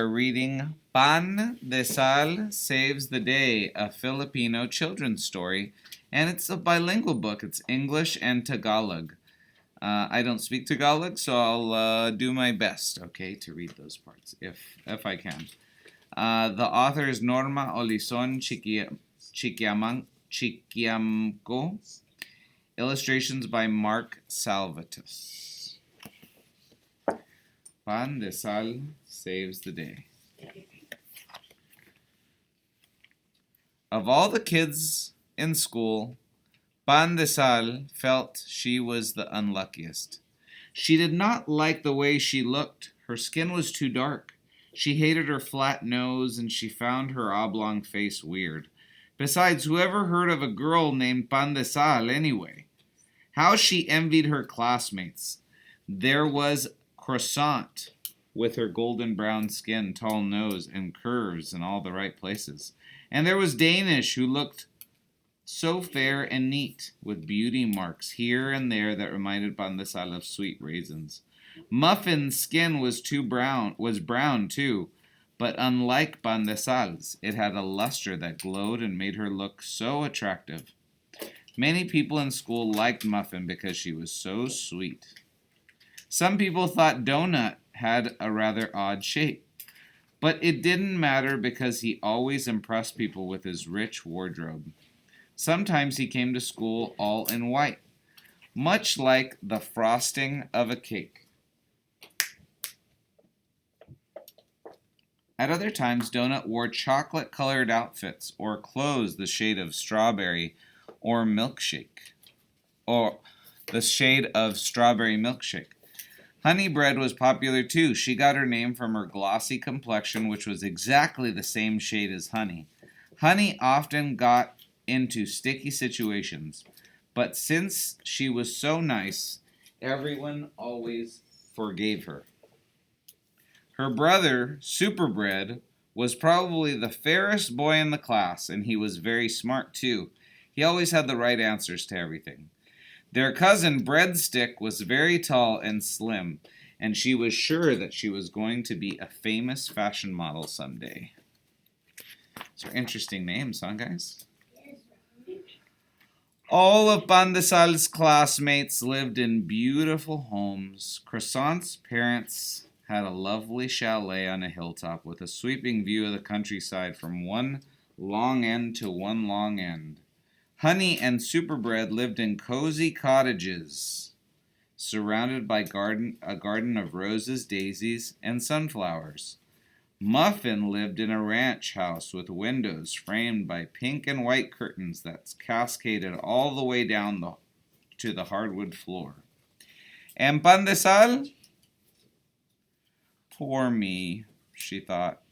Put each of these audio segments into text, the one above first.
We're reading Pan de Sal Saves the Day, a Filipino children's story, and it's a bilingual book. It's English and Tagalog. I don't speak Tagalog, so I'll do my best, okay, to read those parts if I can. The author is Norma Olison Chiquiamco. Illustrations by Mark Salvatus. Pan de Sal saves the day. Of all the kids in school, Pan de Sal felt she was the unluckiest. She did not like the way she looked. Her skin was too dark. She hated her flat nose, and she found her oblong face weird. Besides, whoever heard of a girl named Pan de Sal anyway? How she envied her classmates. There was Croissant, with her golden brown skin, tall nose, and curves in all the right places. And there was Danish, who looked so fair and neat, with beauty marks here and there that reminded Pan de Sal of sweet raisins. Muffin's skin was brown too, but unlike Pan de Sal's, it had a luster that glowed and made her look so attractive. Many people in school liked Muffin because she was so sweet. Some people thought Donut had a rather odd shape, but it didn't matter because he always impressed people with his rich wardrobe. Sometimes he came to school all in white, much like the frosting of a cake. At other times, Donut wore chocolate-colored outfits or clothes the shade of strawberry or milkshake, or the shade of strawberry milkshake. Honey Bread was popular too. She got her name from her glossy complexion, which was exactly the same shade as Honey. Honey often got into sticky situations, but since she was so nice, everyone always forgave her. Her brother, Superbread, was probably the fairest boy in the class, and he was very smart too. He always had the right answers to everything. Their cousin Breadstick was very tall and slim, and she was sure that she was going to be a famous fashion model someday. Those are interesting names, huh, guys? All of Pan de Sal's classmates lived in beautiful homes. Croissant's parents had a lovely chalet on a hilltop with a sweeping view of the countryside from one long end to one long end. Honey and Superbread lived in cozy cottages, surrounded by a garden of roses, daisies, and sunflowers. Muffin lived in a ranch house with windows framed by pink and white curtains that cascaded all the way down to the hardwood floor. And Pan de Sal? Poor me, she thought.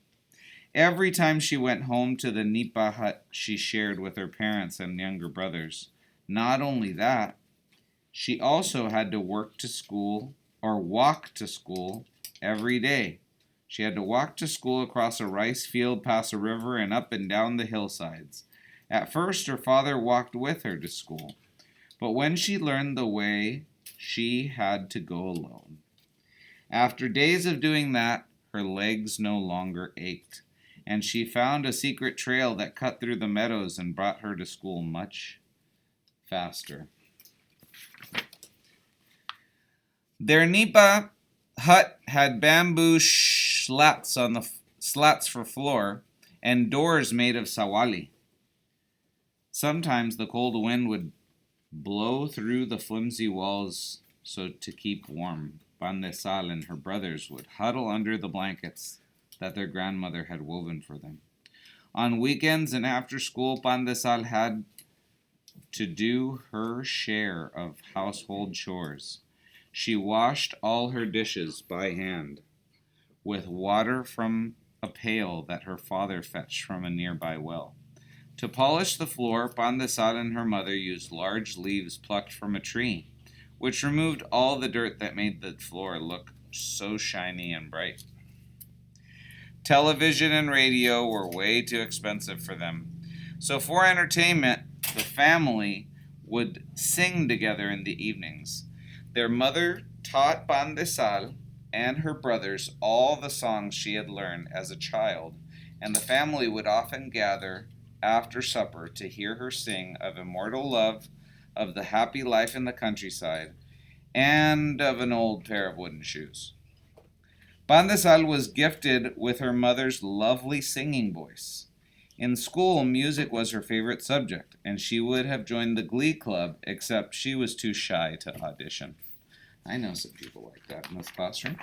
Every time she went home to the nipa hut she shared with her parents and younger brothers. Not only that, she also had to walk to school every day. She had to walk to school across a rice field, past a river, and up and down the hillsides. At first, her father walked with her to school, but when she learned the way, she had to go alone. After days of doing that, her legs no longer ached, and she found a secret trail that cut through the meadows and brought her to school much faster. Their nipa hut had bamboo slats for floor and doors made of sawali. Sometimes the cold wind would blow through the flimsy walls so to keep warm. Pan de Sal and her brothers would huddle under the blankets that their grandmother had woven for them. On weekends and after school, Pan de Sal had to do her share of household chores. She washed all her dishes by hand, with water from a pail that her father fetched from a nearby well. To polish the floor, Pan de Sal and her mother used large leaves plucked from a tree, which removed all the dirt that made the floor look so shiny and bright. Television and radio were way too expensive for them. So for entertainment, the family would sing together in the evenings. Their mother taught Pan de Sal and her brothers all the songs she had learned as a child, and the family would often gather after supper to hear her sing of immortal love, of the happy life in the countryside, and of an old pair of wooden shoes. Pan de Sal was gifted with her mother's lovely singing voice. In school, music was her favorite subject, and she would have joined the glee club, except she was too shy to audition. I know some people like that in this classroom.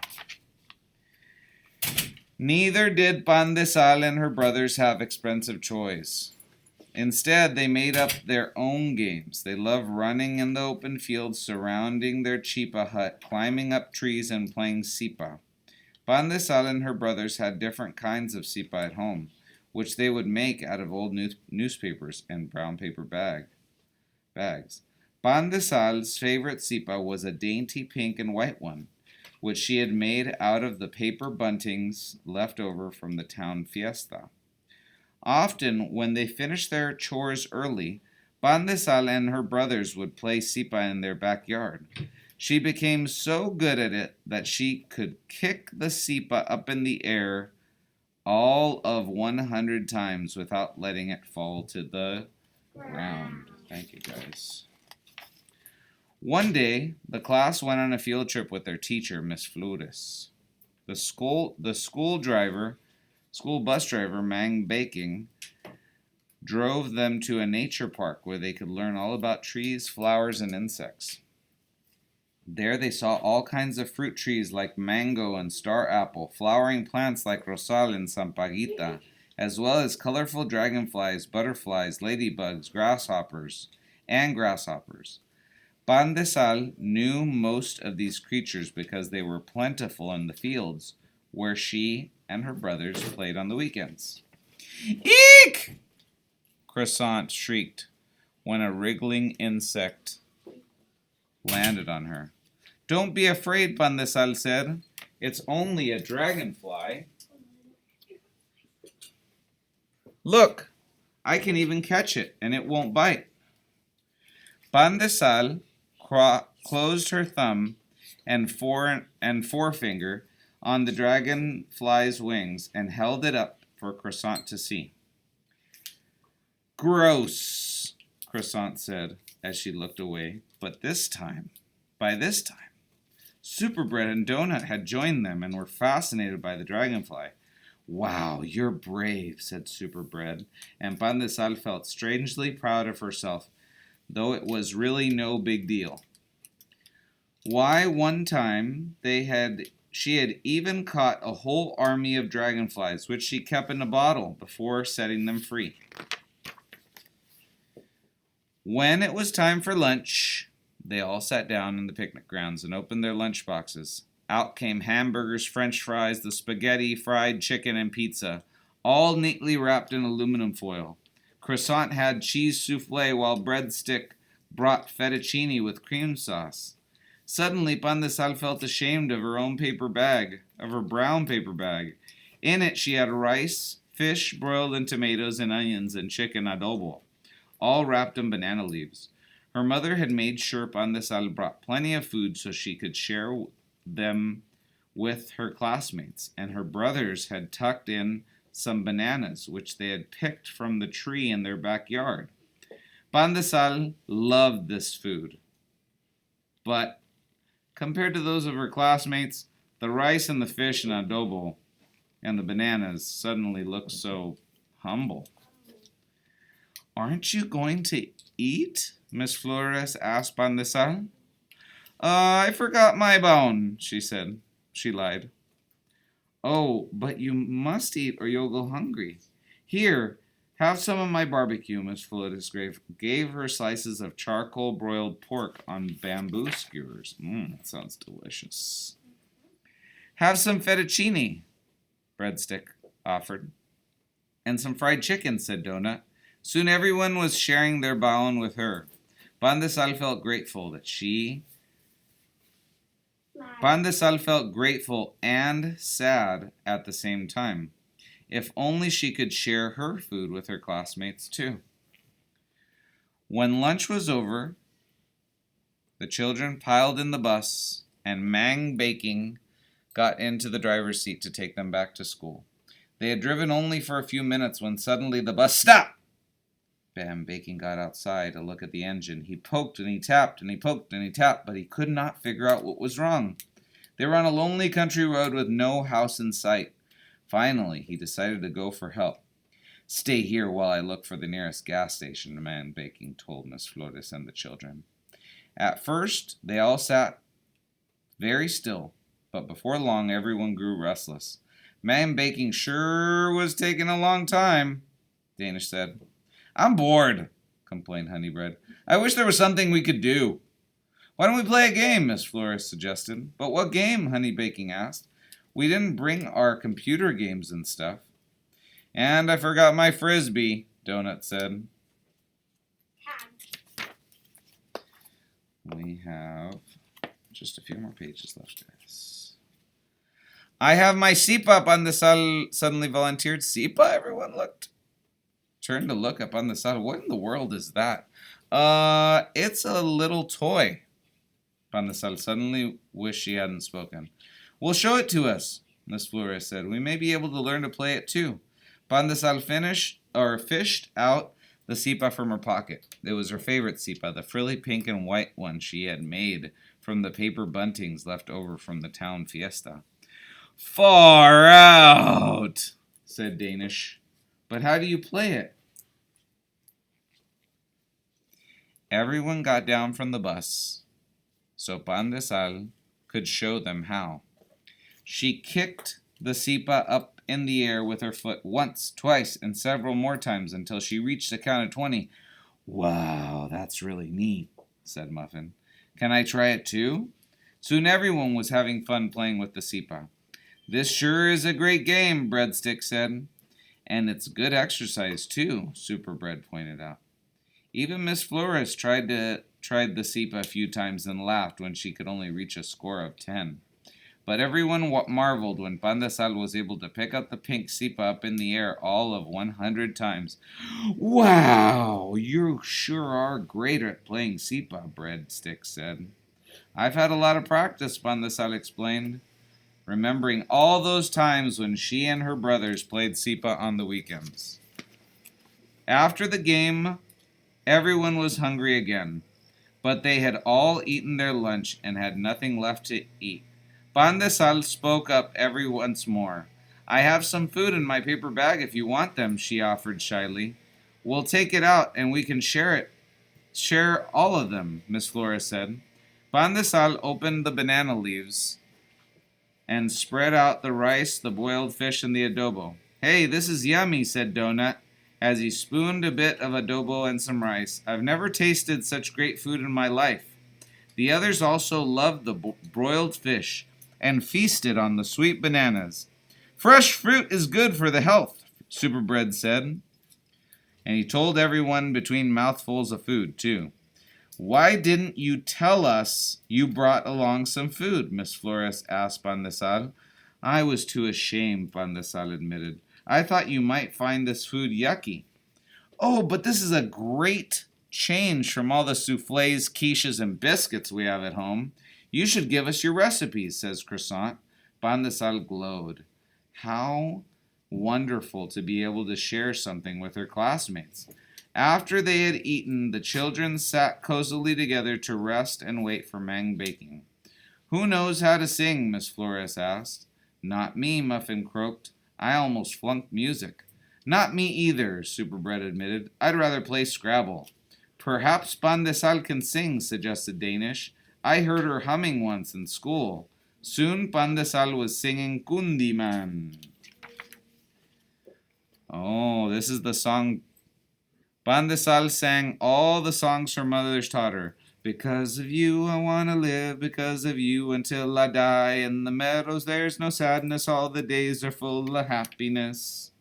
Neither did Pan de Sal and her brothers have expensive toys. Instead, they made up their own games. They loved running in the open fields surrounding their chipa hut, climbing up trees, and playing sipa. Pan de Sal and her brothers had different kinds of sipa at home, which they would make out of old newspapers and brown paper bags. Pan de Sal's favorite sipa was a dainty pink and white one, which she had made out of the paper buntings left over from the town fiesta. Often, when they finished their chores early, Pan de Sal and her brothers would play sipa in their backyard. She became so good at it that she could kick the sipa up in the air all of 100 times without letting it fall to the ground. Thank you, guys. One day, the class went on a field trip with their teacher, Miss Flores. The school bus driver, Mang Baking, drove them to a nature park where they could learn all about trees, flowers, and insects. There they saw all kinds of fruit trees like mango and star apple, flowering plants like rosal and sampaguita, as well as colorful dragonflies, butterflies, ladybugs, grasshoppers. Pan de Sal knew most of these creatures because they were plentiful in the fields where she and her brothers played on the weekends. Eek! Croissant shrieked when a wriggling insect landed on her. Don't be afraid, Pan de Sal said. It's only a dragonfly. Look, I can even catch it, and it won't bite. Pan de Sal closed her thumb and forefinger on the dragonfly's wings and held it up for Croissant to see. Gross, Croissant said as she looked away. But by this time, Superbread and Donut had joined them and were fascinated by the dragonfly. Wow, you're brave, said Superbread, and Pan de Sal felt strangely proud of herself, though it was really no big deal. Why, one time she had even caught a whole army of dragonflies, which she kept in a bottle before setting them free. When it was time for lunch, they all sat down in the picnic grounds and opened their lunch boxes. Out came hamburgers, french fries, the spaghetti, fried chicken, and pizza, all neatly wrapped in aluminum foil. Croissant had cheese souffle, while Breadstick brought fettuccine with cream sauce. Suddenly, Pan de Sal felt ashamed of her brown paper bag. In it, she had rice, fish broiled in tomatoes and onions, and chicken adobo, all wrapped in banana leaves. Her mother had made sure Pan de Sal brought plenty of food so she could share them with her classmates, and her brothers had tucked in some bananas, which they had picked from the tree in their backyard. Pan de Sal loved this food, but compared to those of her classmates, the rice and the fish and adobo and the bananas suddenly looked so humble. Aren't you going to eat? Miss Flores asked Pan de Sal. I forgot my bone, she said. She lied. Oh, but you must eat or you'll go hungry. Here, have some of my barbecue, Miss Flores gave her slices of charcoal broiled pork on bamboo skewers. That sounds delicious. Have some fettuccine, Breadstick offered. And some fried chicken, said Donut. Soon everyone was sharing their baon with her. Pan de Sal felt grateful and sad at the same time. If only she could share her food with her classmates too. When lunch was over, the children piled in the bus, and Mang Baking got into the driver's seat to take them back to school. They had driven only for a few minutes when suddenly the bus stopped. Bam Bacon got outside to look at the engine. He poked and he tapped and he poked and he tapped, but he could not figure out what was wrong. They were on a lonely country road with no house in sight. Finally, he decided to go for help. "Stay here while I look for the nearest gas station," Man Bacon told Miss Flores and the children. At first, they all sat very still, but before long everyone grew restless. "Man Bacon sure was taking a long time," Danish said. "I'm bored," complained Honeybread. "I wish there was something we could do." "Why don't we play a game?" Miss Flores suggested. "But what game?" Honey Bacon asked. "We didn't bring our computer games and stuff." "And I forgot my Frisbee," Donut said. We have just a few more pages left, guys. "I have my Sipa," Pandesal suddenly volunteered. "Sipa?" Everyone turned to look up on the side. "What in the world is that?" It's a little toy." Pandesal suddenly wished she hadn't spoken. "Well, show it to us," Miss Flores said. "We may be able to learn to play it too." Pandesal fished out the Sipa from her pocket. It was her favorite Sipa, the frilly pink and white one she had made from the paper buntings left over from the town fiesta. "Far out," said Danish. "But how do you play it?" Everyone got down from the bus, so Pandesal could show them how. She kicked the Sipa up in the air with her foot once, twice, and several more times until she reached the count of 20. "Wow, that's really neat," said Muffin. "Can I try it too?" Soon everyone was having fun playing with the Sipa. "This sure is a great game," Breadstick said. "And it's good exercise too," Superbread pointed out. Even Miss Flores tried the Sipa a few times and laughed when she could only reach a score of 10. But everyone marveled when Pandesal was able to pick up the pink Sipa up in the air all of 100 times. "Wow, you sure are great at playing Sipa," Breadstick said. "I've had a lot of practice," Pandesal explained, remembering all those times when she and her brothers played Sipa on the weekends. After the game, everyone was hungry again, but they had all eaten their lunch and had nothing left to eat. Pandesal spoke up once more. "I have some food in my paper bag if you want them," she offered shyly. "We'll take it out and we can share it. Share all of them," Miss Flores said. Pandesal opened the banana leaves and spread out the rice, the boiled fish, and the adobo. "Hey, this is yummy," said Donut, as he spooned a bit of adobo and some rice. "I've never tasted such great food in my life." The others also loved the broiled fish and feasted on the sweet bananas. "Fresh fruit is good for the health," Superbread said. And he told everyone between mouthfuls of food, too. "Why didn't you tell us you brought along some food?" Miss Flores asked Pandesal. "I was too ashamed," Pandesal admitted. "I thought you might find this food yucky." "Oh, but this is a great change from all the soufflés, quiches, and biscuits we have at home. You should give us your recipes," says Croissant. Pandesal glowed. How wonderful to be able to share something with her classmates. After they had eaten, the children sat cozily together to rest and wait for Mang Bacon. "Who knows how to sing?" Miss Flores asked. "Not me," Muffin croaked. "I almost flunked music." "Not me either," Superbread admitted. "I'd rather play Scrabble." "Perhaps Pandesal can sing," suggested Danish. "I heard her humming once in school." Soon Pandesal was singing Kundiman. Oh, this is the song. Pandesal sang all the songs her mothers taught her. "Because of you I want to live, because of you until I die. In the meadows there's no sadness, all the days are full of happiness.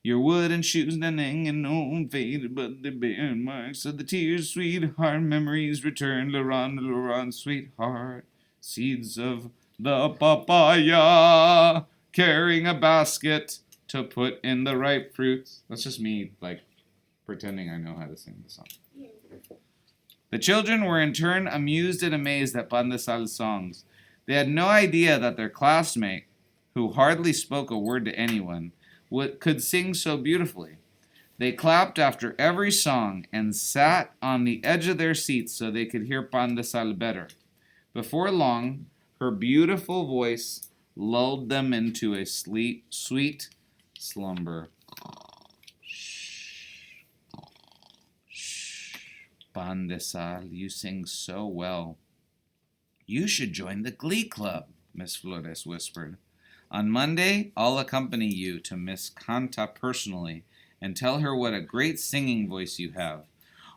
Your wooden shoes done hanging on faded, but they bear marks of the tears, sweetheart. Memories return, Laurent, sweetheart. Seeds of the papaya, carrying a basket to put in the ripe fruits." That's just me, pretending I know how to sing the song. The children were in turn amused and amazed at Pandesal's songs. They had no idea that their classmate, who hardly spoke a word to anyone, could sing so beautifully. They clapped after every song and sat on the edge of their seats so they could hear Pan de Sal better. Before long, her beautiful voice lulled them into a sweet slumber. Shh, Pan de Sal, you sing so well. You should join the Glee Club, Miss Flores whispered. On Monday, I'll accompany you to Miss Canta personally and tell her what a great singing voice you have.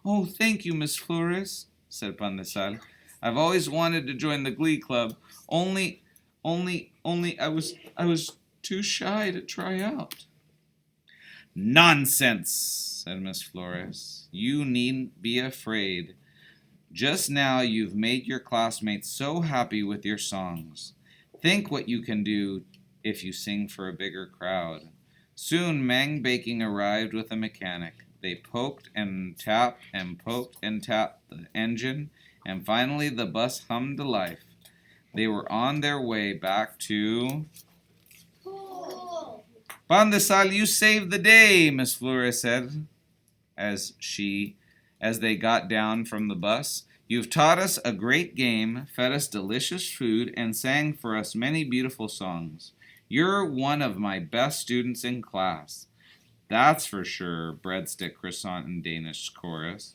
Oh, thank you, Miss Flores, said Pan de Sal. I've always wanted to join the Glee Club. Only I was too shy to try out. Nonsense, said Miss Flores. You needn't be afraid. Just now you've made your classmates so happy with your songs. Think what you can do if you sing for a bigger crowd. Soon Mang Baking arrived with a mechanic. They poked and tapped the engine, and finally the bus hummed to life. They were on their way back to... Pan de Sal, you saved the day, Miss Flores said as they got down from the bus. You've taught us a great game, fed us delicious food, and sang for us many beautiful songs. You're one of my best students in class. That's for sure, Breadstick, Croissant, and Danish chorus.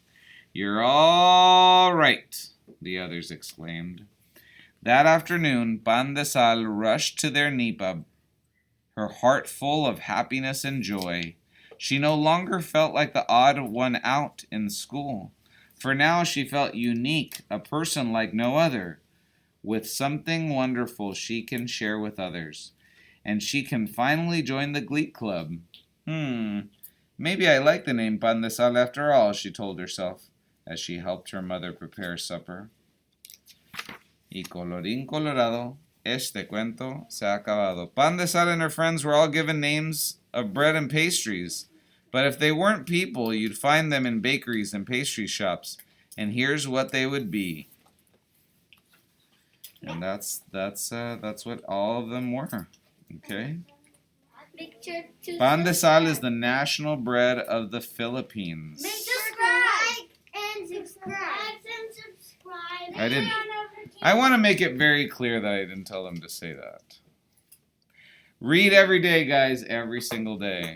You're all right, the others exclaimed. That afternoon, Pan de Sal rushed to their nipa, her heart full of happiness and joy. She no longer felt like the odd one out in school, for now she felt unique, a person like no other, with something wonderful she can share with others. And she can finally join the Glee Club. Maybe I like the name Pan de Sal after all, she told herself, as she helped her mother prepare supper. Y colorín colorado, este cuento se ha acabado. Pan de Sal and her friends were all given names of bread and pastries. But if they weren't people, you'd find them in bakeries and pastry shops. And here's what they would be. And that's what all of them were. Okay? Pan de Sal is the national bread of the Philippines. Subscribe and subscribe. I want to make it very clear that I didn't tell them to say that. Read every day, guys, every single day.